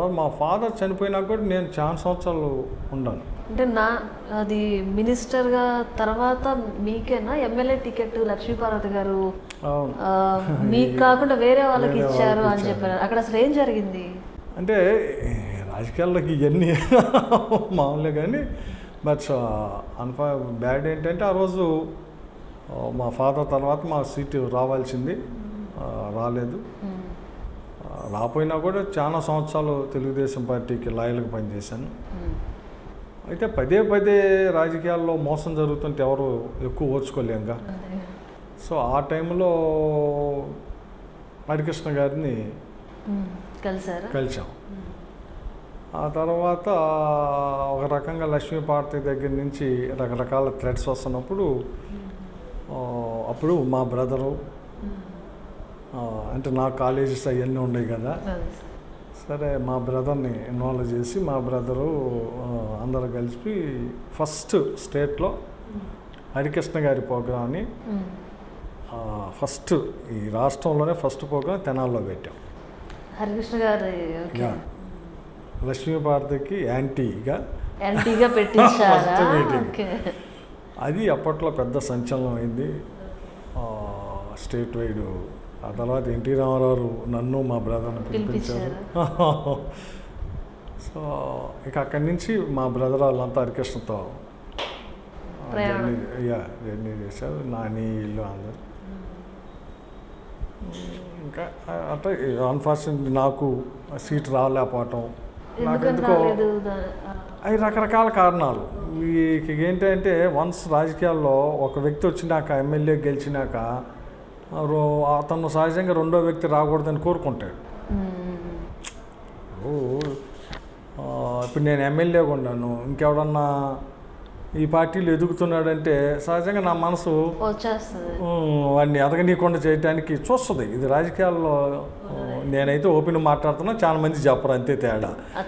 తర్వాత మా ఫాదర్ చనిపోయినాక కూడా నేను చాలా సంవత్సరాలు ఉన్నాను. అంటే అది మినిస్టర్గా తర్వాత మీకేనా ఎమ్మెల్యే టికెట్ లక్ష్మీపార్వతి గారు మీకు కాకుండా వేరే వాళ్ళకి ఇచ్చారు అని చెప్పారు? అక్కడ అసలు ఏం జరిగింది? అంటే రాజకీయాల్లోకి ఇవన్నీ మామూలే, కానీ బట్ బ్యాడ్ ఏంటంటే ఆ రోజు మా ఫాదర్ తర్వాత మా సీటు రావాల్సింది, రాలేదు. రాపోయినా కూడా చాలా సంవత్సరాలు తెలుగుదేశం పార్టీకి లాయల్గా పనిచేశాను. అయితే పదే పదే రాజకీయాల్లో మోసం జరుగుతుంటే ఎవరు ఎక్కువ ఓర్చుకోలేంగా. సో ఆ టైంలో హరికృష్ణ గారిని కలిసాం. ఆ తర్వాత ఒక రకంగా లక్ష్మీపార్వతి దగ్గర నుంచి రకరకాల థ్రెడ్స్ వస్తున్నప్పుడు అప్పుడు మా బ్రదరు, అంటే నా కాలేజెస్ అవన్నీ ఉన్నాయి కదా, సరే మా బ్రదర్ని ఇన్వాల్వ్ చేసి మా బ్రదరు అందరూ కలిసి ఫస్ట్ స్టేట్లో హరికృష్ణ గారి ప్రోగ్రామ్ని ఫస్ట్ ఈ రాష్ట్రంలోనే ఫస్ట్ ప్రోగ్రాం తెనాల్లో పెట్టాం. హరికృష్ణ గారు లక్ష్మీపార్వతికి యాంటీగా పెట్టించారు. అది అప్పట్లో పెద్ద సంచలనం అయింది స్టేట్ వైడ్. ఆ తర్వాత ఎన్టీ రామారావు నన్ను మా బ్రదర్ని పిలిపించారు. సో ఇక అక్కడి నుంచి మా బ్రదర్ వాళ్ళంతా హరికృష్ణతో జర్నీ చేశారు, నాని ఇల్లు అందరు. ఇంకా అంటే అన్ఫార్చునేట్లీ నాకు సీట్ రాలేకపోవటం, నాకెందుకో అవి రకరకాల కారణాలు. ఏంటంటే వన్స్ రాజకీయాల్లో ఒక వ్యక్తి వచ్చినాక, ఎమ్మెల్యే గెలిచినాక అతను సహజంగా రెండో వ్యక్తి రాకూడదని కోరుకుంటాడు. ఇప్పుడు నేను ఎమ్మెల్యేగా ఉన్నాను, ఇంకెవడన్నా ఈ పార్టీలు ఎదుగుతున్నాడంటే సహజంగా నా మనసు వాడిని ఎదగనీయకుండా చేయడానికి చూస్తుంది. ఇది రాజకీయాల్లో నేనైతే ఓపెన్ మాట్లాడుతున్నా, చాలా మంది చెప్పరు, అంతే తేడా.